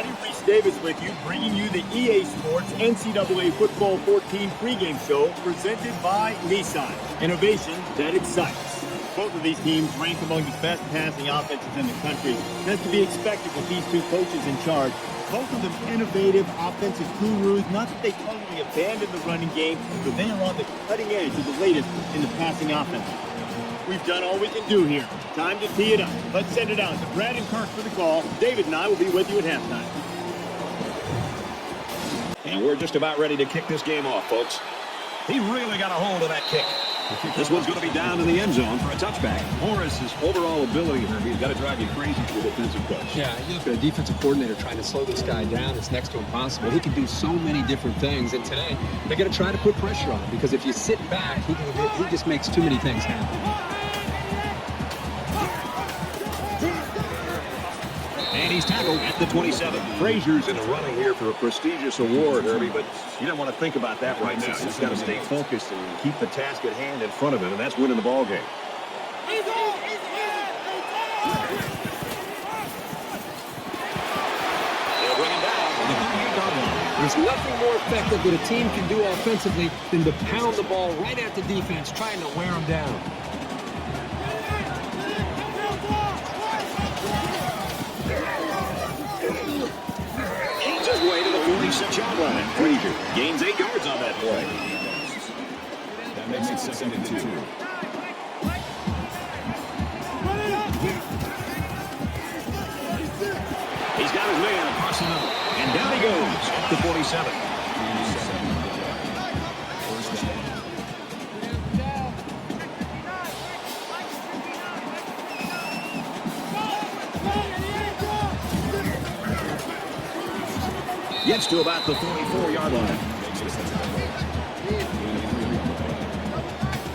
everybody. Reese Davis with you, bringing you the EA Sports NCAA Football 14 pregame show presented by Nissan. Innovation that excites. Both of these teams rank among the best passing offenses in the country. That's to be expected with these two coaches in charge. Both of them innovative offensive gurus. Not that they totally abandoned the running game, but they are on the cutting edge of the latest in the passing offense. We've done all we can do here. Time to tee it up. Let's send it out to Brad and Kirk for the call. David and I will be with you at halftime. And we're just about ready to kick this game off, folks. He really got a hold of that kick. This one's going to be down in the end zone for a touchback. Morris's overall ability, Herbie, has got to drive you crazy to a defensive coach. Yeah, you look at a defensive coordinator trying to slow this guy down. It's next to impossible. He can do so many different things. And today, they're going to try to put pressure on him because if you sit back, he just makes too many things happen. And he's tackled at the 27. Frazier's in the running here for a prestigious award, Herbie, but you don't want to think about that right now. You just got to stay focused and keep the task at hand in front of him, and that's winning the ball game. They'll bring him down on the 38-yard line. There's nothing more effective that a team can do offensively than to pound the ball right at the defense, trying to wear them down. Way to the 46-yard line. Frazier gains 8 yards on that play. That makes it 2nd and 2. He's got his man across the middle. And down he goes at the 47. Gets to about the 44-yard line.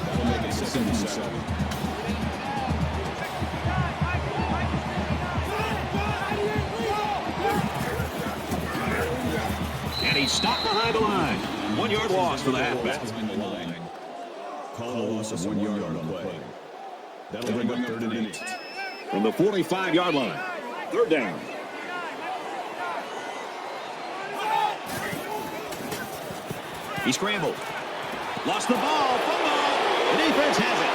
That'll make it 2nd and 7. And he's stopped behind the line. 1 yard loss for the halfback. Call a loss of 1 yard on the play. That'll bring up 3rd and 8. From the 45-yard line. 3rd down. He scrambled. Lost the ball. Fumble. The defense has it.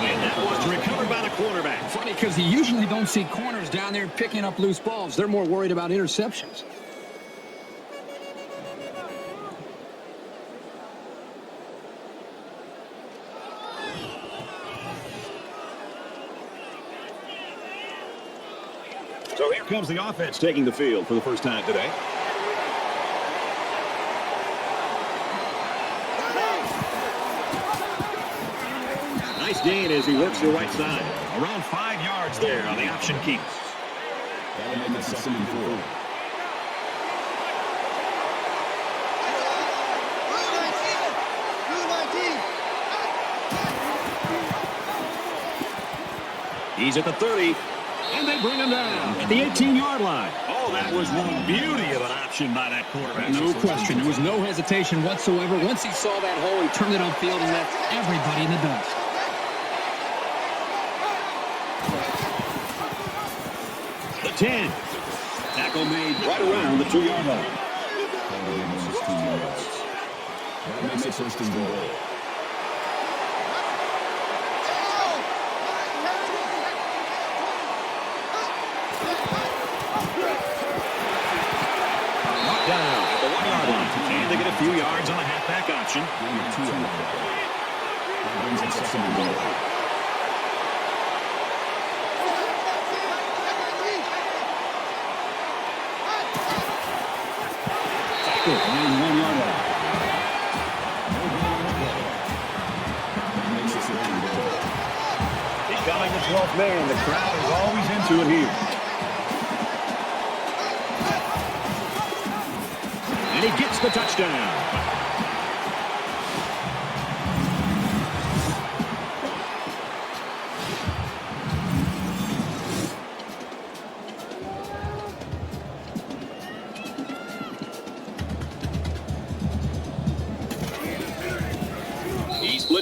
And that was recovered by the quarterback. Funny because you usually don't see corners down there picking up loose balls. They're more worried about interceptions. So here comes the offense taking the field for the first time today. Nice gain as he works the right side. Around 5 yards there on the option keep. That'll make it 2nd and 4. He's at the 30, and they bring him down at the 18-yard line. Oh, that was one beauty of an option by that quarterback. No question. There was no hesitation whatsoever. Once he saw that hole, he turned it upfield and left everybody in the dust. The 10. Tackle made right around the 2-yard line. That makes it 1st and goal. Knocked down at the 1-yard line. And they get a few yards on the halfback option. That brings it 2nd and goal. And 1 yard line. Becoming the 12th man. The crowd is always into it here. And he gets the touchdown.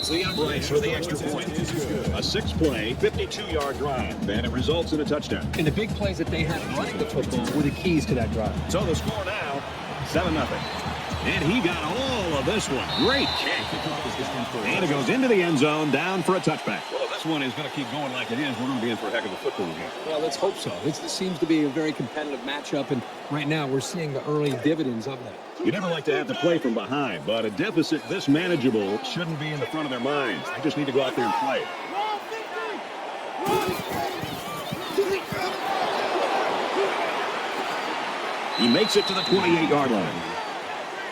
splits the uprights for the extra point. A 6-play, 52-yard drive, and it results in a touchdown. And the big plays that they had running the football were the keys to that drive. So the score now, 7-0. And he got all of this one. Great kick. And it goes into the end zone, down for a touchback. Well, if this one is going to keep going like it is, we're going to be in for a heck of a football game. Well, let's hope so. This seems to be a very competitive matchup, and right now we're seeing the early dividends of that. You never like to have to play from behind, but a deficit this manageable shouldn't be in the front of their minds. They just need to go out there and play. He makes it to the 28-yard line.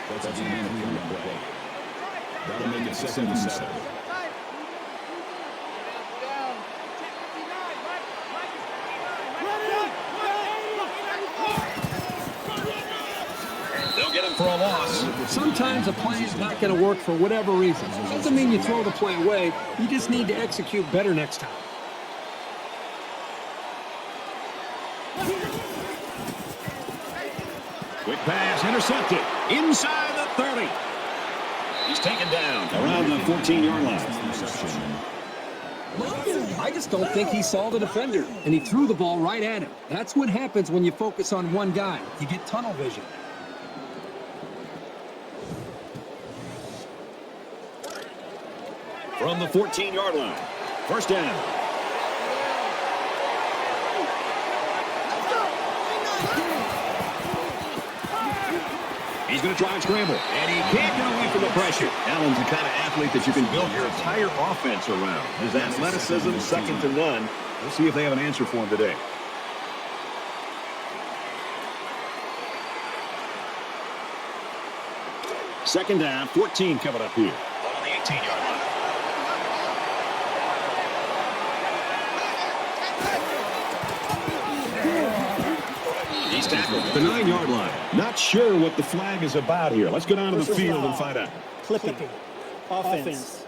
That's a D-line play. That'll make it 2nd and 7. They'll get him for a loss. Sometimes a play is not going to work for whatever reason. It doesn't mean you throw the play away. You just need to execute better next time. Quick pass, intercepted. Inside the 30. He's taken down around the 14-yard line. I just don't think he saw the defender, and he threw the ball right at him. That's what happens when you focus on one guy. You get tunnel vision. From the 14-yard line. First down. He's going to try and scramble. And he can't get away from the pressure. Allen's the kind of athlete that you can build your entire offense around. His athleticism, second to none. We'll see if they have an answer for him today. Second down, 14 coming up here. On the 18-yard line. He's tackled at the 9-yard line. Not sure what the flag is about here. Let's go down to the field and find out. Clipping. Offense.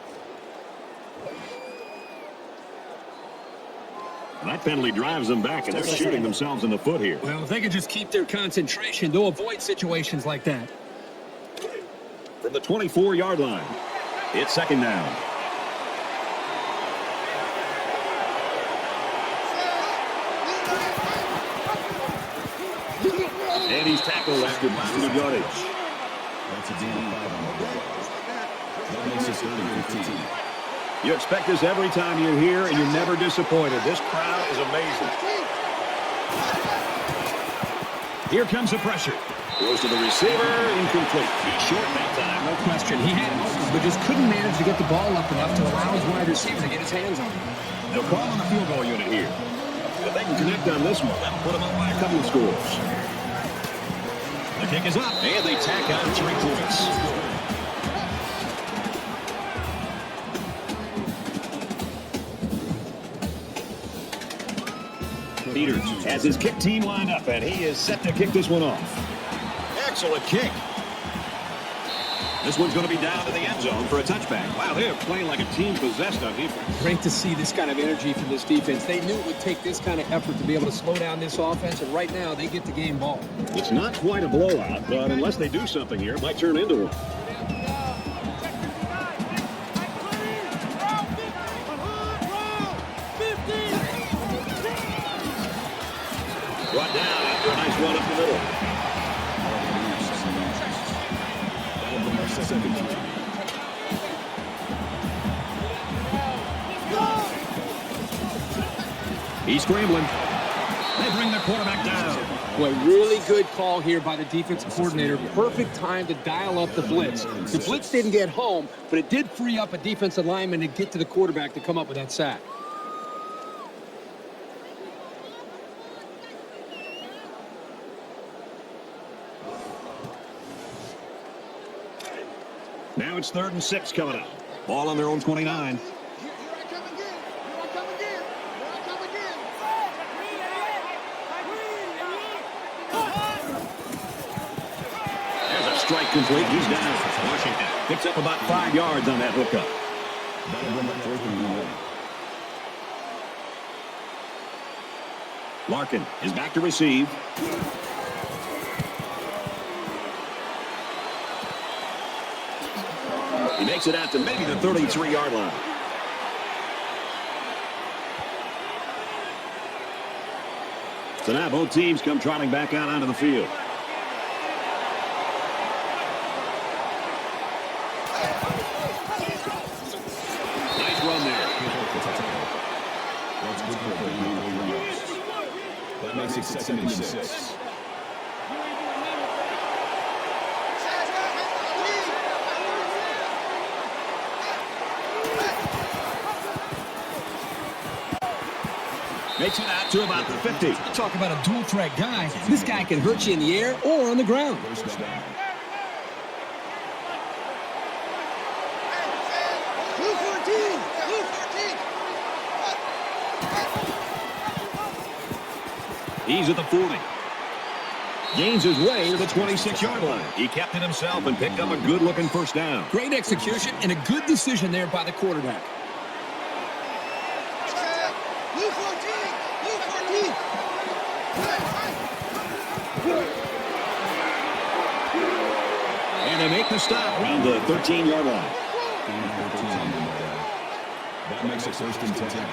That penalty drives them back, and they're shooting themselves in the foot here. Well, if they could just keep their concentration, they'll avoid situations like that. From the 24-yard line, it's second down. And he's tackled after positive yardage. That's a D-line on the way. That makes it 3rd and 15. You expect this every time you're here, and you're never disappointed. This crowd is amazing. Here comes the pressure. Goes to the receiver, incomplete. He's short that time. No question. He had it open, but just couldn't manage to get the ball up enough to allow his wide receiver to get his hands on it. They'll call on the field goal unit here. If they can connect on this one, that'll put them up by a couple of scores. The kick is up, and they tack on 3 points. Peters has his kick team lined up, and he is set to kick this one off. Excellent kick. This one's going to be down to the end zone for a touchback. Wow, they are playing like a team possessed on defense. Great to see this kind of energy from this defense. They knew it would take this kind of effort to be able to slow down this offense, and right now they get the game ball. It's not quite a blowout, but unless they do something here, it might turn into one. Brought down after a nice run up the middle. That'll bring us 2nd and 3. He's scrambling. They bring their quarterback down. Well, really good call here by the defensive coordinator. Perfect time to dial up the blitz. The blitz didn't get home, but it did free up a defensive lineman to get to the quarterback to come up with that sack. Now it's 3rd and 6 coming up. Ball on their own 29. There's a strike complete. He's down. Washington picks up about 5 yards on that hookup. That'll bring up 4th and 1. Larkin is back to receive. He Takes it out to maybe the 33-yard line. So now both teams come trotting back out onto the field. Nice run there. That makes it 2nd and 6. Makes it out to about the 50. Talk about a dual threat guy. This guy can hurt you in the air or on the ground. First down. He's at the 40. Gains his way to the 26-yard line. He kept it himself and picked up a good-looking first down. Great execution and a good decision there by the quarterback. And they make the stop around the 13-yard line. That makes it 1st and 10.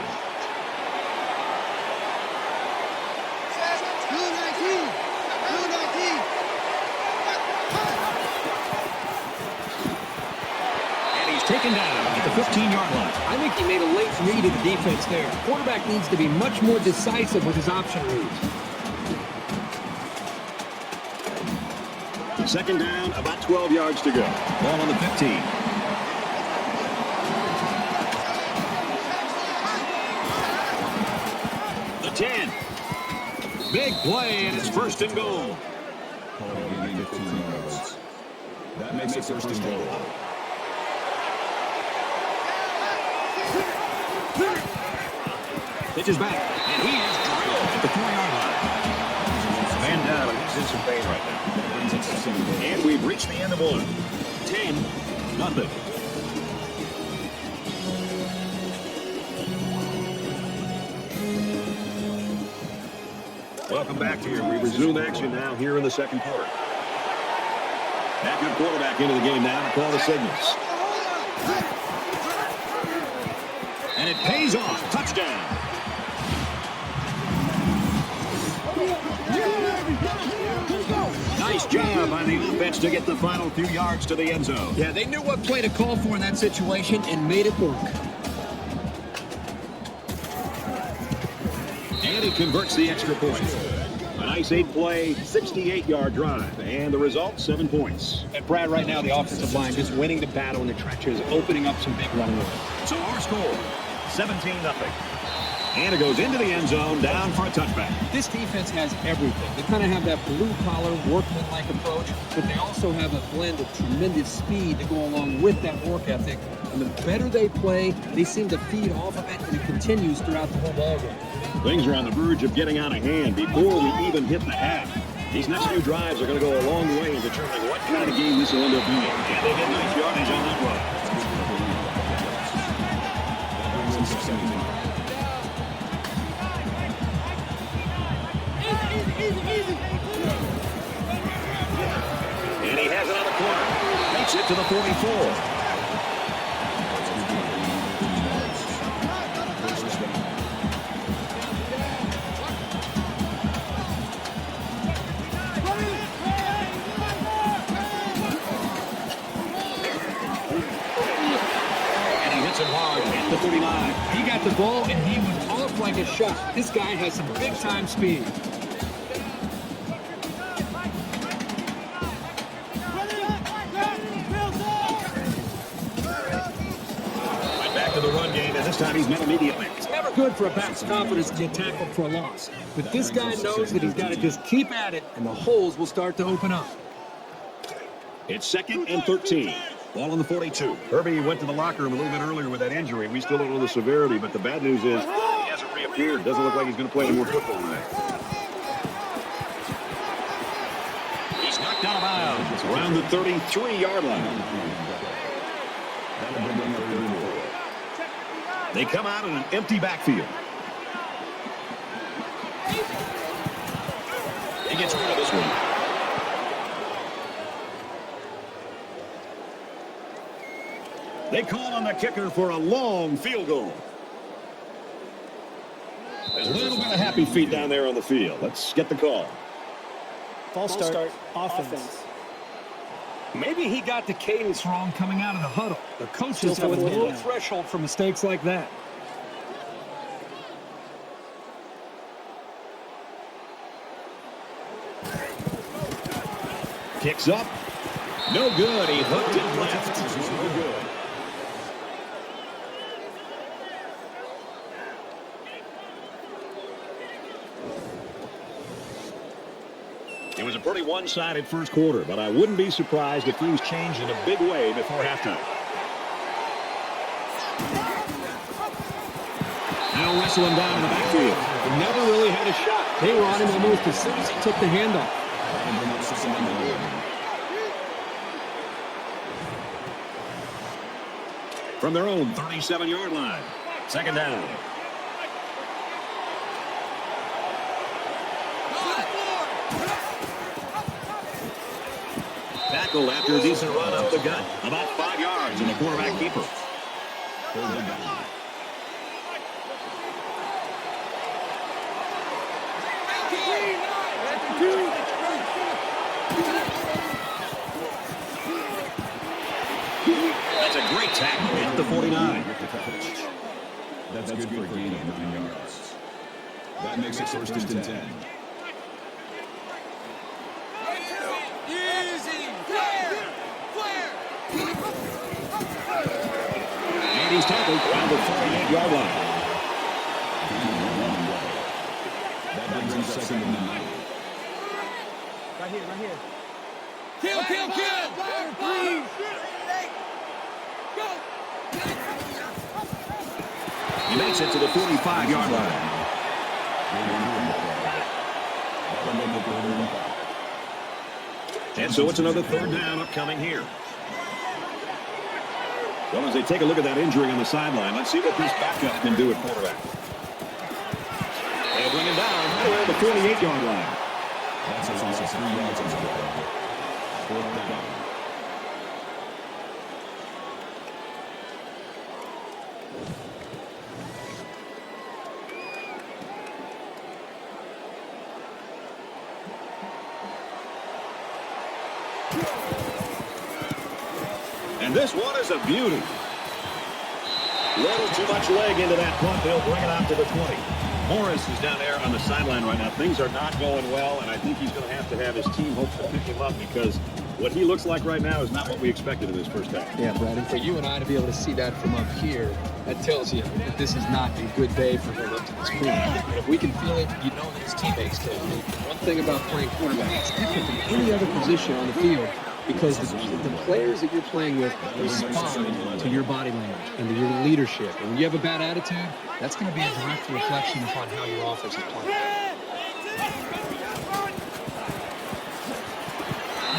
Taken down at the 15-yard line. I think he made a late read of the defense there. The quarterback needs to be much more decisive with his option reads. 2nd down, about 12 yards to go. Ball on the 15. The 10. Big play, and it's 1st and goal. Gain 15 yards. That makes it 1st and goal. Pitches back, and he is drilled at the 4-yard line. Man down, and he's in some pain right now. And we've reached the end of one. 10-0. Welcome back here. We resume action now here in the 2nd quarter. That good quarterback into the game now to call the signals. And it pays off. Touchdown. Nice job by the offense to get the final few yards to the end zone. Yeah, they knew what play to call for in that situation and made it work. And he converts the extra point. A nice 8-play, 68-yard drive. And the result, 7 points. And Brad, right now, the offensive line just winning the battle in the trenches, opening up some big running. So our score, 17-0. And it goes into the end zone, down for a touchback. This defense has everything. They kind of have that blue-collar, workman-like approach, but they also have a blend of tremendous speed to go along with that work ethic. And the better they play, they seem to feed off of it, and it continues throughout the whole ballgame. Things are on the verge of getting out of hand before we even hit the half. These next few drives are going to go a long way in determining what kind of game this will end up being. And they get nice yardage on that one. And he has it on the corner. Makes it to the 44. And he hits it hard at the 39. He got the ball, and he went off like a shot. This guy has some big-time speed. To the run game, and this time he's met immediately. It's never good for a back's confidence to get tackled for a loss. But this guy knows that he's got to just keep at it, and the holes will start to open up. It's 2nd and 13. Ball on the 42. Herbie went to the locker room a little bit earlier with that injury. We still don't know the severity, but the bad news is he hasn't reappeared. Doesn't look like he's going to play any more football tonight. He's knocked out of bounds around the 33-yard line. They come out in an empty backfield. He gets rid of this one. They call on the kicker for a long field goal. There's a little bit of happy feet down there on the field. Let's get the call. False start. Offense. Maybe he got the cadence wrong coming out of the huddle. The coaches have a low threshold for mistakes like that. Kicks up. No good. He hooked it left. No good. It was a pretty one-sided first quarter, but I wouldn't be surprised if things changed in a big way before halftime. Now whistling down in the backfield. He never really had a shot. They were on him almost as soon as he took the handoff. From their own 37-yard line. Second down. Tackled after a decent run up the gut. About 5 yards and the quarterback keeper. That's a great tackle at the 49. That's good for a gain of 9 yards. That makes it first and 10. And he's tackled around the 48-yard line. That brings him second and 9. Right here. Kill! He makes it to the 45-yard line. And so it's another third down upcoming here. Well, as they take a look at that injury on the sideline, let's see what this backup can do at quarterback. They'll bring him down right around the 48-yard line. That's a loss of 3 yards on the play. Fourth down. And this one is a beauty. Little too much leg into that punt. They'll bring it out to the 20. Morris is down there on the sideline right now. Things are not going well, and I think he's going to have his team hope to pick him up because what he looks like right now is not what we expected in this first half. Yeah, Brad, and for you and I to be able to see that from up here, that tells you that this is not a good day for him up to this point. And if we can feel it, you know that his teammates can. One thing about playing quarterback, it's different than any other position on the field because the players that you're playing with respond to your body language and to your leadership. And when you have a bad attitude, that's going to be a direct reflection upon how your offense is playing.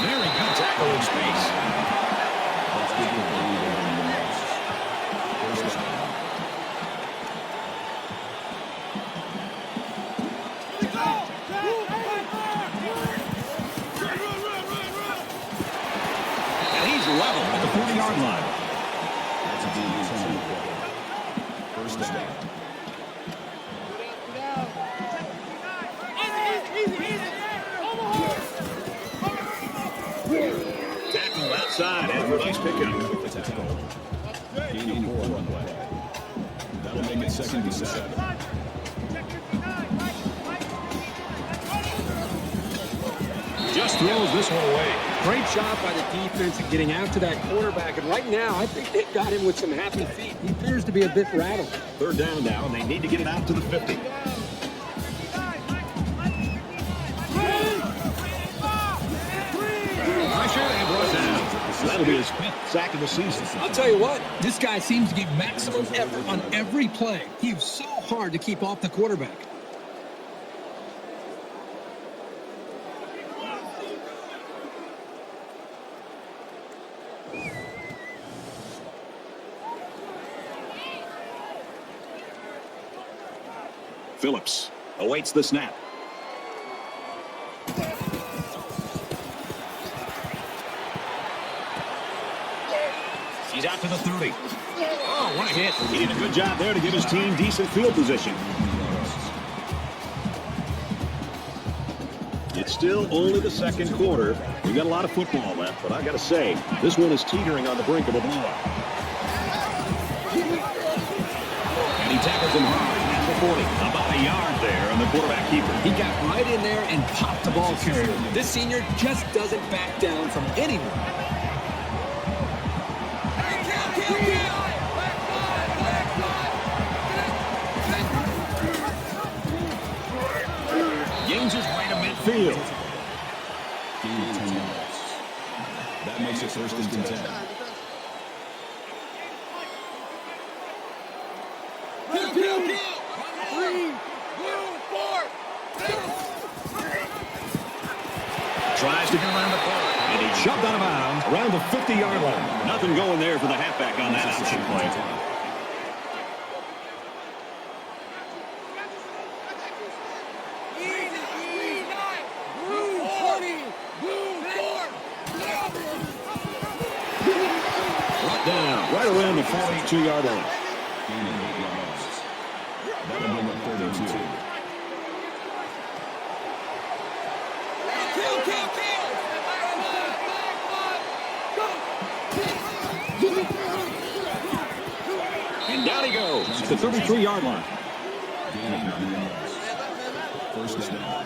Very good tackle in space. And he's level at the 40-yard line. That's a D-10 play. First down. Tackle outside after a nice pickup. Gaining 4 on play. That'll make it second and 7. Just throws this one away. Great job by the defense in getting out to that quarterback. And right now, I think they got him with some happy feet. He appears to be a bit rattled. Third down now, and they need to get it out to the 50. Pressure and brought down. That'll be his 5th sack of the season. I'll tell you what, this guy seems to give maximum effort on every play. He's so hard to keep off the quarterback. Phillips awaits the snap. He's out to the 30. Oh, what a hit. He did a good job there to give his team decent field position. It's still only the second quarter. We've got a lot of football left, but I got to say, this one is teetering on the brink of a blowout. And he tackles him hard at the 40. About a yard there on the quarterback keeper. He got right in there and popped the ball carrier. This senior just doesn't back down from anyone. Gains his way to midfield. Gain of 10 yards. That makes it first and 10. Tries to get around the corner. And he's shoved out of bounds around the 50-yard line. Nothing going there for the halfback on that option play. Down right around the 42-yard line. Gain of 8 yards. That'll bring up 32. And down he goes to the 33-yard line. Gain of 9 yards. First down.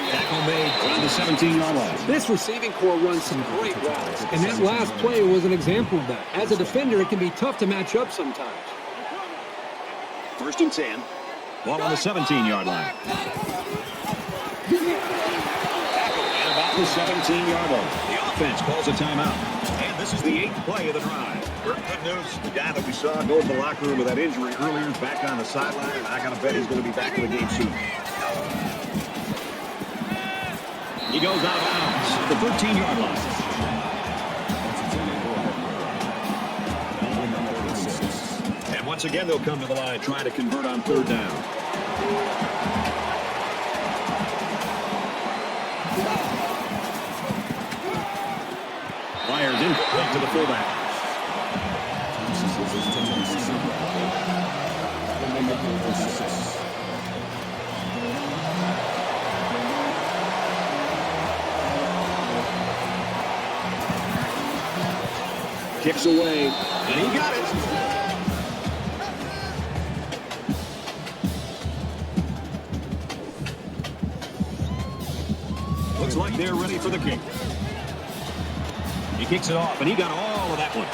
Tackle made around the 17-yard line. This receiving core runs some great routes, and that last play was an example of that. As a defender, it can be tough to match up sometimes. First and 10. Ball on the 17-yard line. Tackle at about the 17-yard line. The offense calls a timeout. And this is the 8th play of the drive. Good news. The guy that we saw go to the locker room with that injury earlier is back on the sideline, and I got to bet he's going to be back in the game soon. He goes out of bounds at the 13-yard line. And once again, they'll come to the line trying to convert on third down. Fires incomplete to the fullback. Kicks away, and he got it. Looks like they're ready for the kick. He kicks it off, and he got all of that one.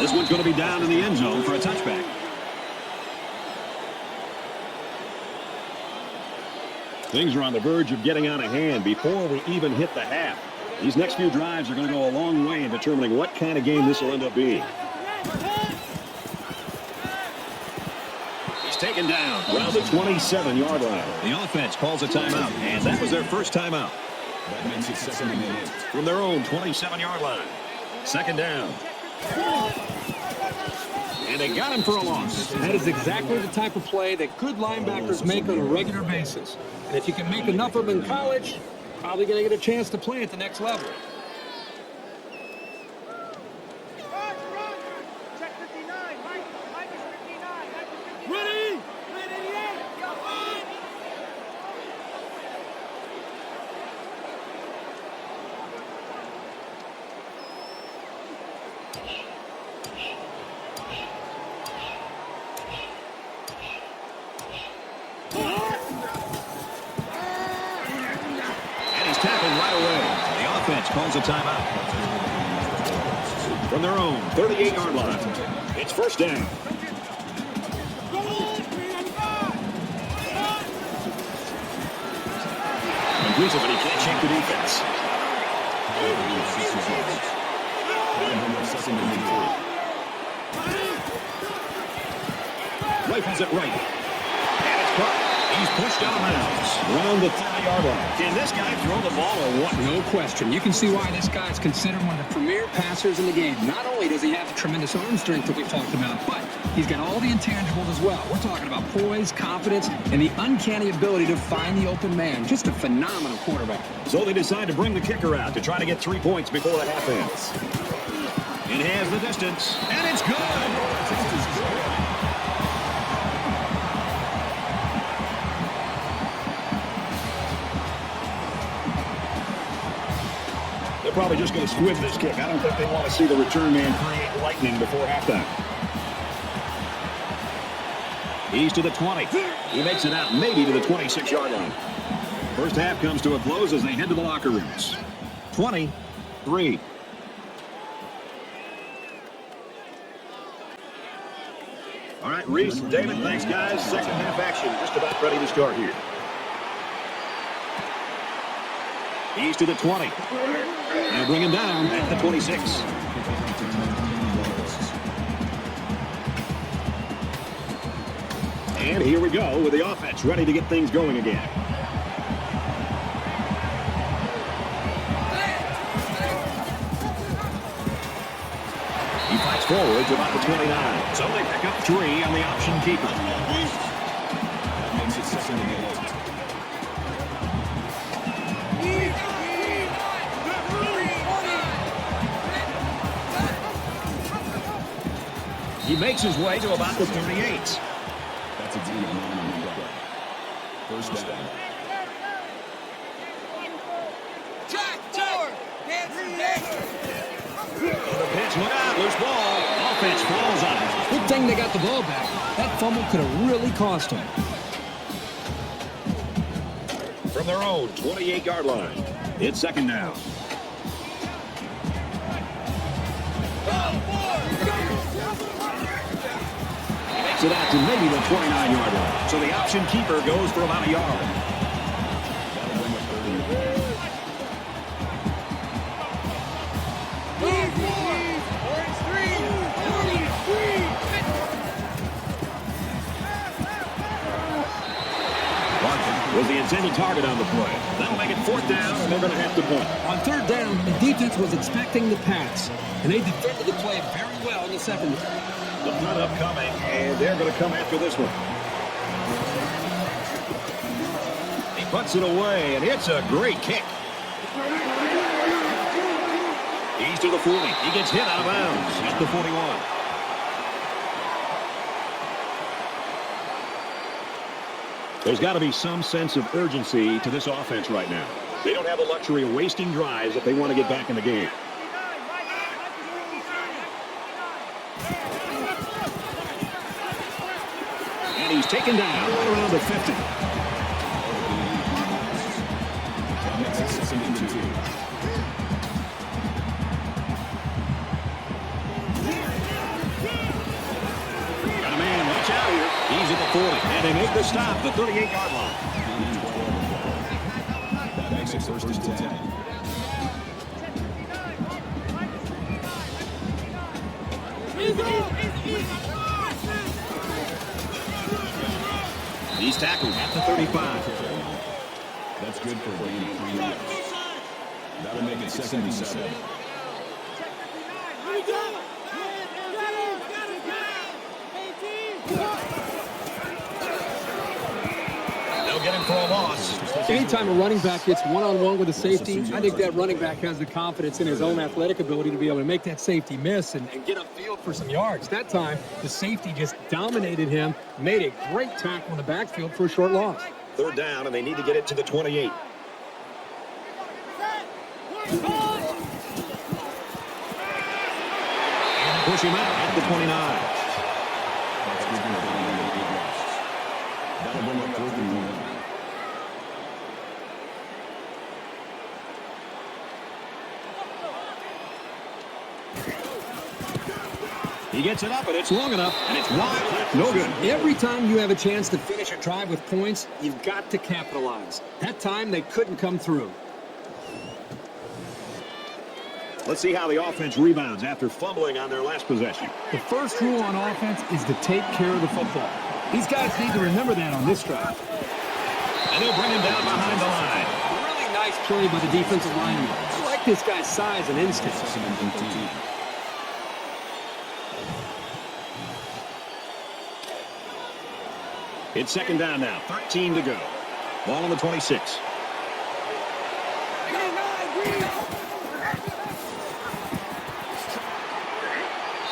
This one's going to be down in the end zone for a touchback. Things are on the verge of getting out of hand before we even hit the half. These next few drives are going to go a long way in determining what kind of game this will end up being. He's taken down around the 27-yard line. The offense calls a timeout, and that was their first timeout. That makes it 2nd and 8. From their own 27-yard line. Second down. And they got him for a loss. That is exactly the type of play that good linebackers make on a regular basis. And if you can make enough of them in college, probably going to get a chance to play at the next level. Tackled right away. The offense calls a timeout. From their own 38-yard line. It's first down. Aggressive, but he can't shake the defense. Rifles it right. And it's caught. He's pushed out of bounds around the 30-yard line. Can this guy throw the ball or what? No question. You can see why this guy is considered one of the premier passers in the game. Not only does he have the tremendous arm strength that we've talked about, but he's got all the intangibles as well. We're talking about poise, confidence, and the uncanny ability to find the open man. Just a phenomenal quarterback. So they decide to bring the kicker out to try to get 3 points before the half ends. It has the distance, and it's good. They're probably just going to squib this kick. I don't think they want to see the return man create lightning before halftime. He's to the 20. He makes it out maybe to the 26-yard line. First half comes to a close as they head to the locker rooms. 23. All right, Reese and David, thanks, guys. Second half action just about ready to start here. He's to the 20. Now bring him down at the 26. And here we go with the offense ready to get things going again. He fights forward to about the 29. So they pick up 3 on the option keeper. That makes it 2nd and 8. He makes his way to about the 38. That's a deep play. First down. The pitch, look out, loose ball. Offense falls on it. Good thing they got the ball back. That fumble could have really cost him. From their own 28-yard line, it's 2nd down. Makes it out to maybe the 29-yard line. So the option keeper goes for about a yard. Was the intended target on the play. That'll make it 4th down, and they're going to have to punt. On 3rd down, the defense was expecting the pass, and they defended the play very well in the second. The punt upcoming, and they're going to come after this one. He puts it away, and it's a great kick. He's to the 40. He gets hit out of bounds at the 41. There's got to be some sense of urgency to this offense right now. They don't have the luxury of wasting drives if they want to get back in the game. And he's taken down right around the 50. That makes it 2nd and 2. Got a man, watch out here. He's at the 40, and they make the stop, the 38-yard line. That makes it 1st and 10. He's tackled at the 35. That's good for a gain of 3 yards. That'll make it 2nd and 7. They'll get him for a loss. Anytime a running back gets one-on-one with a safety, I think that running back has the confidence in his own athletic ability to be able to make that safety miss and get upfield for some yards. That time, the safety just dominated him, made a great tackle in the backfield for a short loss. 3rd down, and they need to get it to the 28. And push him out at the 29. That's good for a gain of 8 yards. That'll bring up 4th and 1. He gets it up, and it's long enough, and it's wide. No good. Every time you have a chance to finish a drive with points, you've got to capitalize. That time, they couldn't come through. Let's see how the offense rebounds after fumbling on their last possession. The first rule on offense is to take care of the football. These guys need to remember that on this drive. And they'll bring him down behind the line. Really nice play by the defensive lineman. I like this guy's size and instincts. It's second down now. 13 to go. Ball on the 26.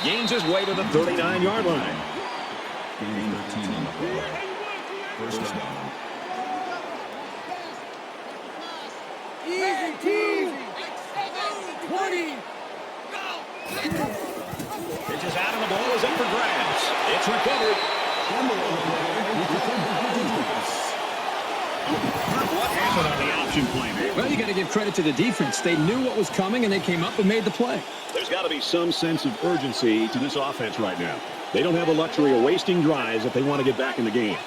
Gains his way to the 39-yard line. Gain 13 on the play. First down. Easy. 20. Pitches out and the ball is up for grabs. It's recovered. What happened on the option play there? Well, you got to give credit to the defense. They knew what was coming, and they came up and made the play. There's got to be some sense of urgency to this offense right now. They don't have the luxury of wasting drives if they want to get back in the game.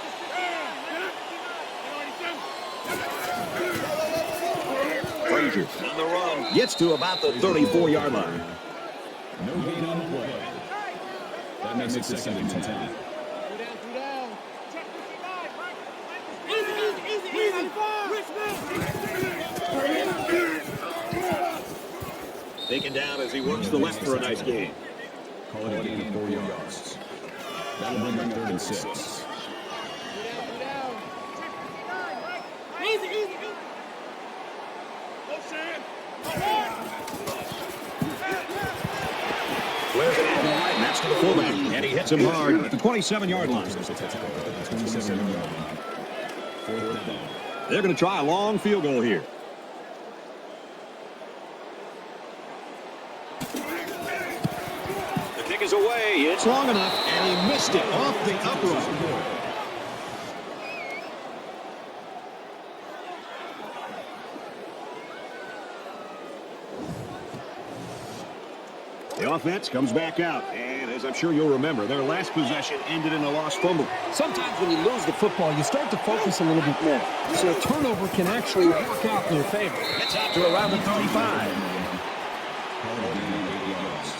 Frazier on the run. Gets to about the 34-yard line. No gain on the play. That makes it second and 10. Taken down as he works the left for a nice gain. Call it a gain of 4 yards. That'll bring up 3rd and 6. Flares it out wide, and that's to the fullback. And he hits him hard at the 27-yard line. 27-yard line. 4th down. They're going to try a long field goal here. The kick is away. It's long enough, and he missed it off the upright. The offense comes back out, and as I'm sure you'll remember, their last possession ended in a lost fumble. Sometimes when you lose the football, you start to focus a little bit more. So a turnover can actually work out in your favor. It's out to around the 35. Call it a gain of 8 yards.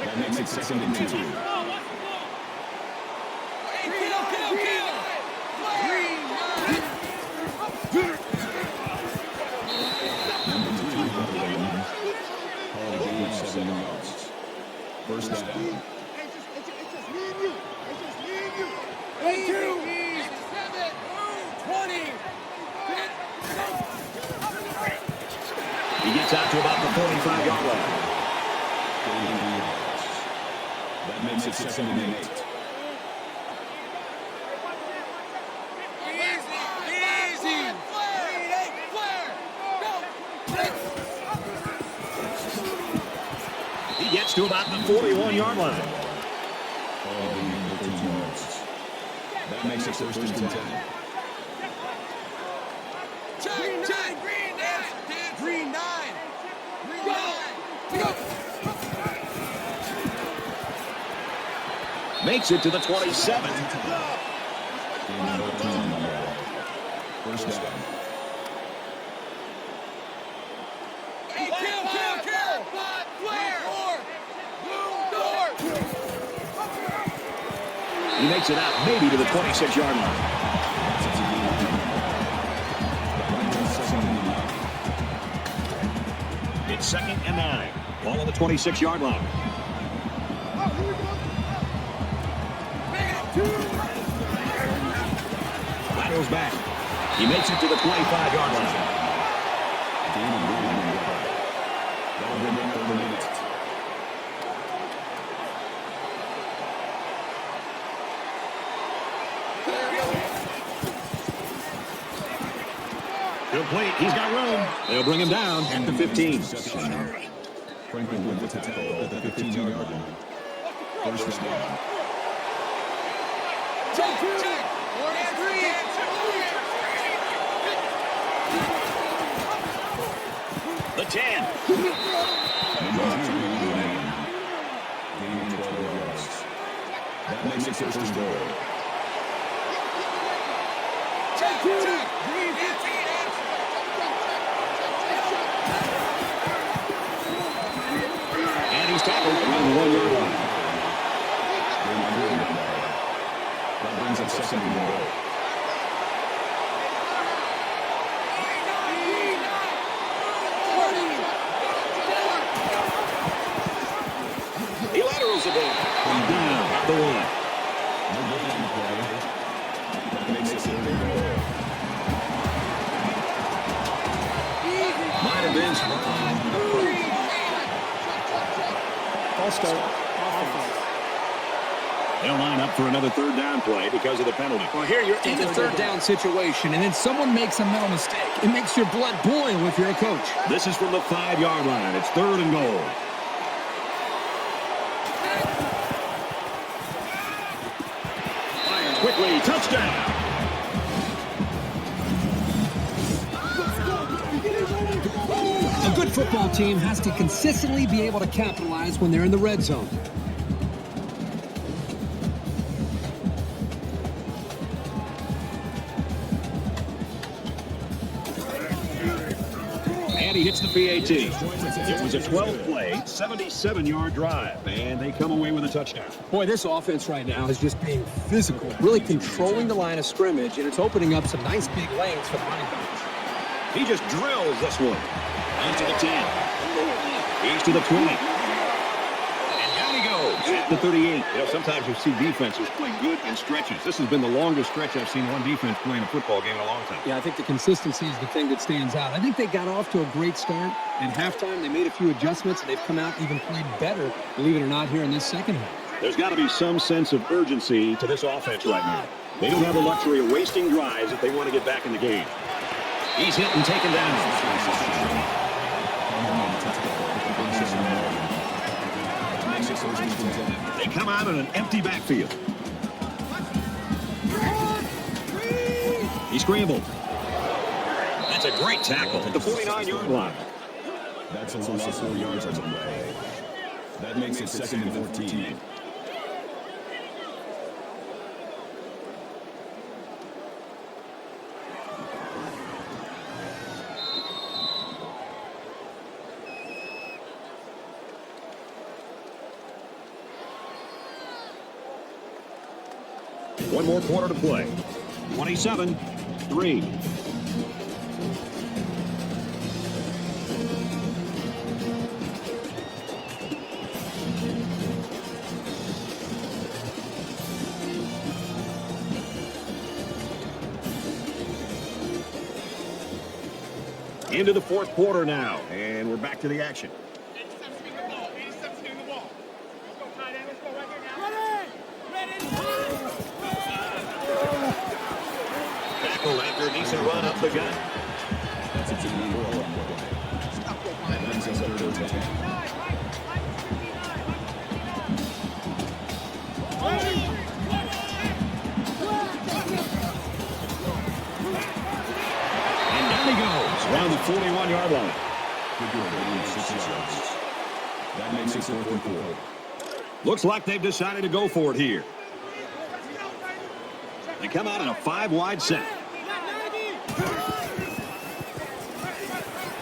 That makes it second and 2. Call it a gain of 7 yards. First down. He gets out to about the 45-yard line. Gain of 3 yards. That makes it second and 8. He gets to about the 41-yard line. Call it a gain of 13 yards. That makes it 1st and 10. Makes it to the 27. Gain of 13 on the ball. First down. He makes it out maybe to the 26-yard line. It's 2nd and 9. Ball on the 26-yard line. Laterals back. He makes it to the 25-yard line. That'll bring up 3rd and 8. Complete. He's got room. They'll bring him down at the 15. Franklin with the tackle at the 15-yard line. First down. The 10. Gain 12 yards. That makes it 1st and goal. And he's tackled around the 1-yard line. That brings up 2nd and goal. the ball. And down at the 1. No good on the play. That makes it 3rd and goal. Might have been smart. False start. Offense. They'll line up for another 3rd down play because of the penalty. Well, here you're in a 3rd down situation, and then someone makes a mental mistake. It makes your blood boil if you're a coach. This is from the 5-yard line. It's 3rd and goal. Fires quickly. Touchdown. A good football team has to consistently be able to capitalize when they're in the red zone. And he hits the PAT. It was a 12-play, 77-yard drive, and they come away with a touchdown. Boy, this offense right now is just being physical, really controlling the line of scrimmage, and it's opening up some nice big lanes for the running backs. He just drills this one. He's to the 10. He's to the 20. And down he goes at the 38. You know, sometimes you see defenses play good in stretches. This has been the longest stretch I've seen one defense play in a football game in a long time. Yeah, I think the consistency is the thing that stands out. I think they got off to a great start. At halftime, they made a few adjustments, and they've come out even played better, believe it or not, here in this second half. There's got to be some sense of urgency to this offense right now. They don't have the luxury of wasting drives if they want to get back in the game. He's hit and taken down. They come out in an empty backfield. He scrambled. That's a great tackle at the 49-yard line. That's a loss of 4 yards on the play. That makes it 2nd and 14. One more quarter to play. 27-3. Into the 4th quarter now, and we're back to the action. Tackle after a decent run up the gut. That's a 2-4 play. That brings us 3rd and 10. And down he goes around the 41-yard line. Good goal, 6 yards. That makes it 4th and 4. Looks like they've decided to go for it here. They come out in a 5-wide set.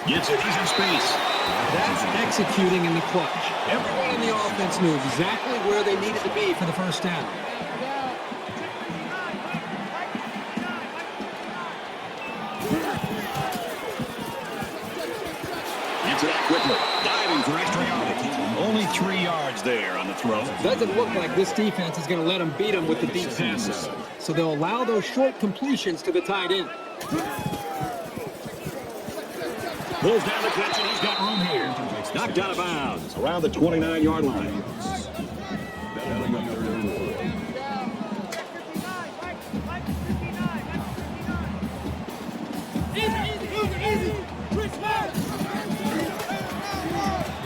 Gets it. He's in space. That's executing in the clutch. Everyone in the offense knew exactly where they needed to be for the first down. Gets it out quickly. Diving for extra yardage. Only 3 yards there on the throw. Doesn't look like this defense is going to let them beat them with the deep passes. So they'll allow those short completions to the tight end. Pulls down the catch, and he's got room here. Knocked out of bounds around the 29-yard line. That'll bring up 3rd and 4.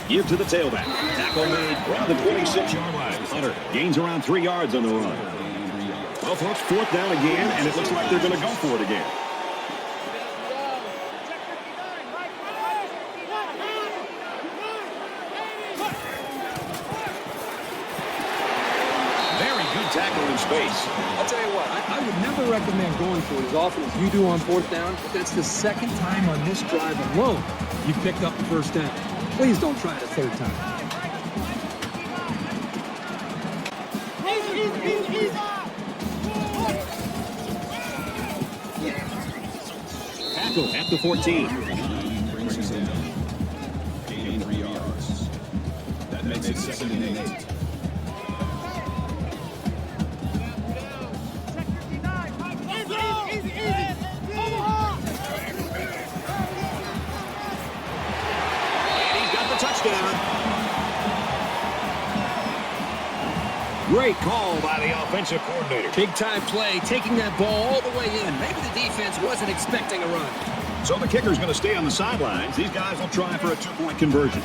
Give to the tailback. Tackle made around the 26-yard line. Hunter gains around 3 yards on the run. Well, folks, 4th down again, and it looks like they're going to go for it again. Very good tackle in space. I'll tell you what, I would never recommend going for it as often as you do on 4th down, but that's the 2nd time on this drive alone you've picked up the 1st down. Please don't try it a 3rd time. Tackle at the 14. Brings us in. Gain 3 yards. That makes it 2nd and 8. Great call by the offensive coordinator. Big-time play, taking that ball all the way in. Maybe the defense wasn't expecting a run. So the kicker's going to stay on the sidelines. These guys will try for a two-point conversion.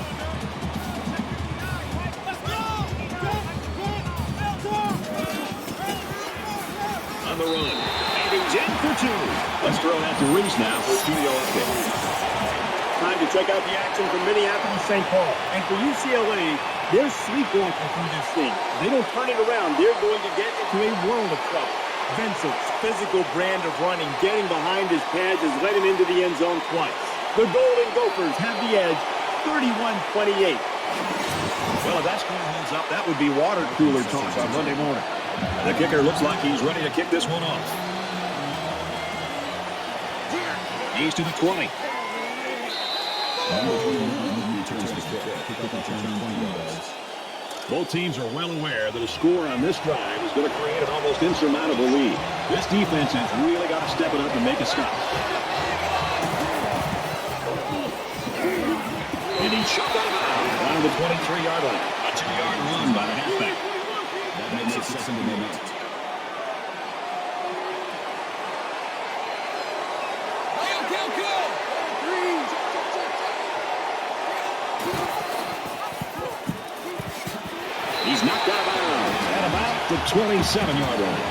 On the run. And he's in for two. Let's throw that to Reese now for a studio update. Time to check out the action from Minneapolis, St. Paul. And for UCLA, they're sleepwalking through this thing. They don't turn it around. They're going to get into a world of trouble. Vincent's physical brand of running, getting behind his pads, has led him into the end zone twice. The Golden Gophers have the edge, 31-28. Well, if that score holds up, that would be water cooler talk on Monday morning. The kicker looks like he's ready to kick this one off. He's to the 20. Both teams are well aware that a score on this drive is going to create an almost insurmountable lead. This defense has really got to step it up and make a stop. And he's shoved out of bounds around the 23-yard line. A 2-yard run by the halfback. That makes it second and 8. He's knocked out of bounds at about the 27-yard line.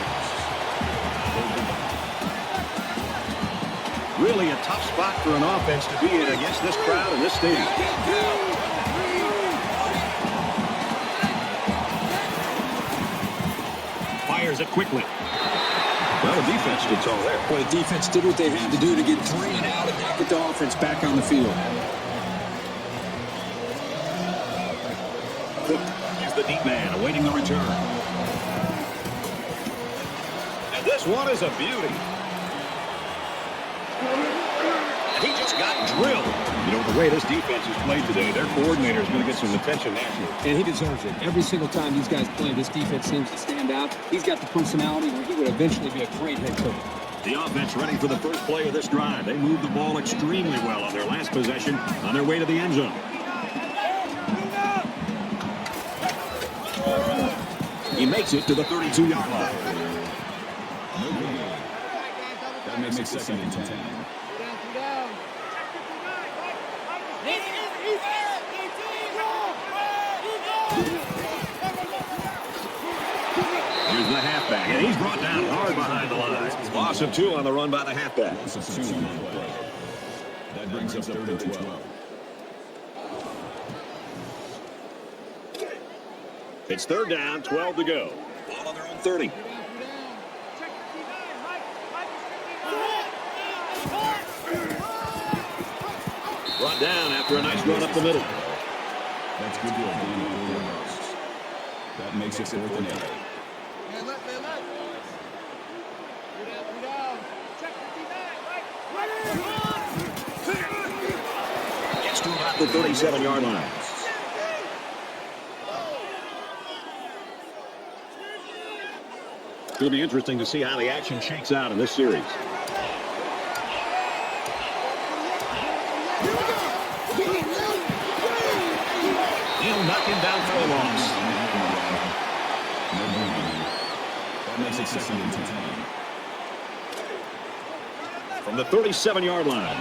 Really a tough spot for an offense to be in against this crowd in this stadium. Fires it quickly. Well, the defense did all there. Well, the defense did what they had to do to get 3 and out and now get the offense back on the field. Here's the deep man awaiting the return. And this one is a beauty. And he just got drilled. You know, the way this defense is played today, their coordinator is going to get some attention nationally. And he deserves it. Every single time these guys play, this defense seems to stand out. He's got the personality where he would eventually be a great head coach. The offense ready for the first play of this drive. They moved the ball extremely well on their last possession on their way to the end zone. He makes it to the 32-yard line. That makes it second and 10. Here's the halfback, and he's brought down hard behind the line. Loss of 2 on the run by the halfback. That brings up 3rd and 12. It's 3rd down, 12 to go. Ball on their own 30. Brought down after a nice run up the middle. That's good deal. That makes it 4th and 8. Gets to about the 37-yard line. It'll be interesting to see how the action shakes out in this series. He'll knock him down for a loss. That makes it 2nd and 10. From the 37-yard line,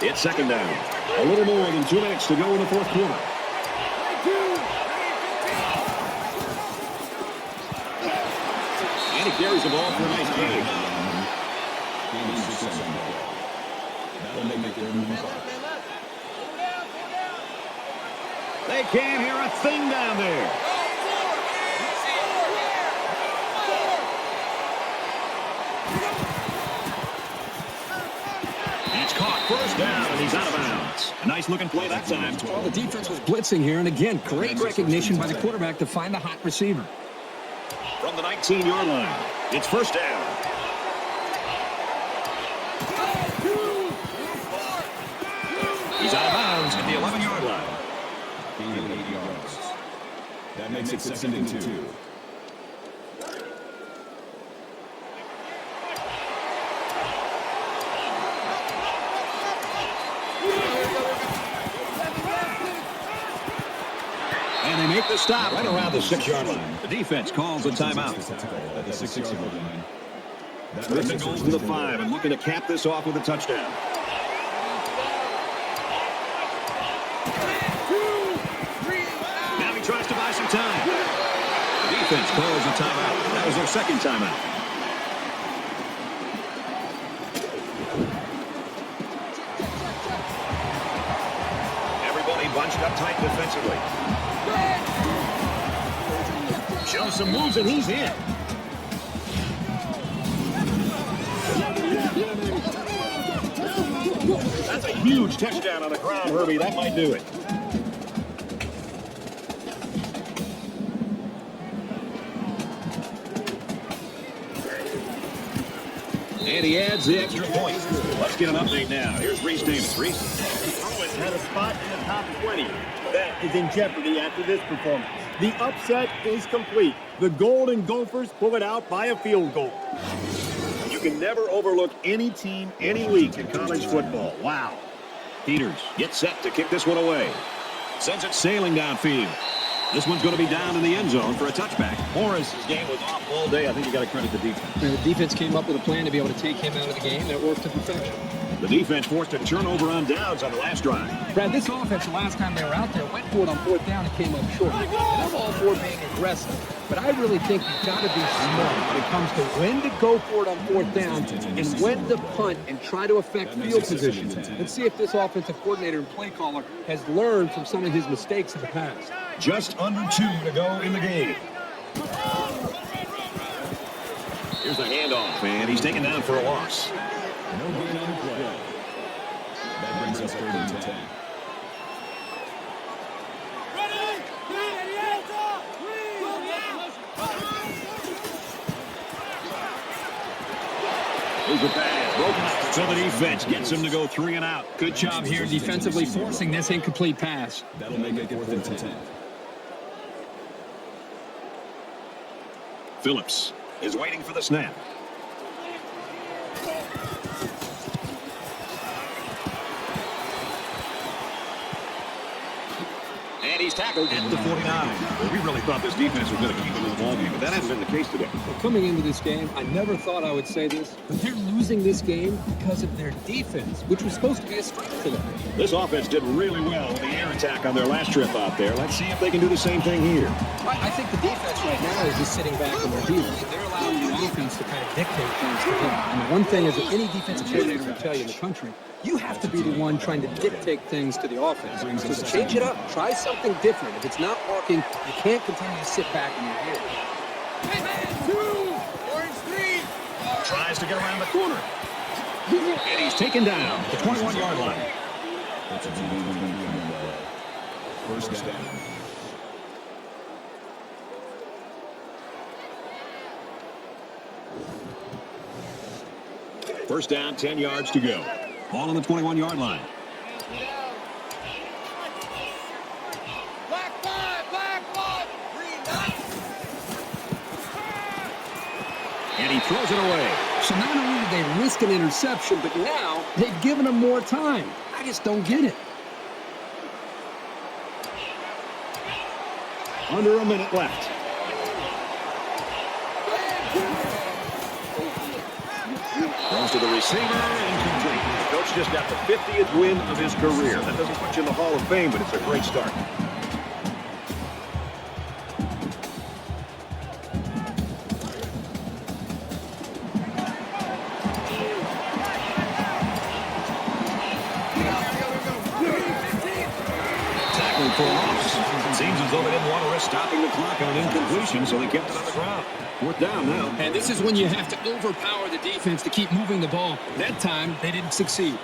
it's 2nd down. A little more than 2 minutes to go in the 4th quarter. And he carries the ball for a nice gain. That'll make it 3rd and 5. They can't hear a thing down there. It's caught, 1st down, and he's out of bounds. A nice looking play that time. Well, the defense was blitzing here, and again, great recognition by the quarterback to find the hot receiver. From the 19-yard line, it's 1st down. He's out of bounds at the 11-yard line. Gain of 8 yards. That makes it 2nd and 2. And they make the a stop right around the 6-yard line. The defense calls a timeout. At the 6-yard line. First and goal from the 5 and looking to cap this off with a touchdown. Now he tries to buy some time. The defense calls a timeout. That was their second timeout. Everybody bunched up tight defensively. Shows some moves and he's in. That's a huge touchdown on the ground, Herbie. That might do it. And he adds the extra point. Let's get an update now. Here's Reese Davis. Reese. Bruins had a spot in the top 20. That is in jeopardy after this performance. The upset is complete. The Golden Gophers pull it out by a field goal. You can never overlook any team, any week in college football. Wow. Peters gets set to kick this one away. Sends it sailing downfield. This one's going to be down in the end zone for a touchback. Morris's game was off all day. I think you got to credit the defense. And the defense came up with a plan to be able to take him out of the game, and it worked to perfection. The defense forced a turnover on downs on the last drive. Brad, this offense, the last time they were out there, went for it on 4th down and came up short. And I'm all for being aggressive, but I really think you've got to be smart when it comes to when to go for it on 4th down and when to punt and try to affect field position. Let's see if this offensive coordinator and play caller has learned from some of his mistakes in the past. Just under 2 to go in the game. Here's a handoff, and he's taken down for a loss. No gain on the play. That brings us 3rd and 10. Here's a pass, broken up. So the defense gets him to go 3 and out. Good job here defensively forcing this incomplete pass. That'll make it 4th and 10. Phillips is waiting for the snap. And he's tackled at the 49. Well, we really thought this defense was going to keep him in the ballgame, but that hasn't been the case today. Well, coming into this game, I never thought I would say this, but they're losing this game because of their defense, which was supposed to be a strength to them. This offense did really well with the air attack on their last trip out there. Let's see if they can do the same thing here. I think the defense right now is just sitting back in their heels. They're allowing the offense to kind of dictate things to them. And the one thing is that any defensive coordinator will tell you in the country, you have to be the one trying to dictate things to the offense. So change it up. Try something different. If it's not working, you can't continue to sit back in your heels. Tries to get around the corner. And he's taken down at the 21-yard line. That's a first down. First down, 10 yards to go. Ball on the 21-yard line. Black five, green dot. And he throws it away. So not only did they risk an interception, but now they've given them more time. I just don't get it. Under a minute left. Throws to the receiver, incomplete. The coach just got the 50th win of his career. That doesn't put you in the Hall of Fame, but it's a great start. Tackling for a loss. Seems as though they didn't want to risk stopping the clock on an incompletion, so they kept it on the ground. 4th down now. And this is when you have to overpower the defense to keep moving the ball. That time, they didn't succeed.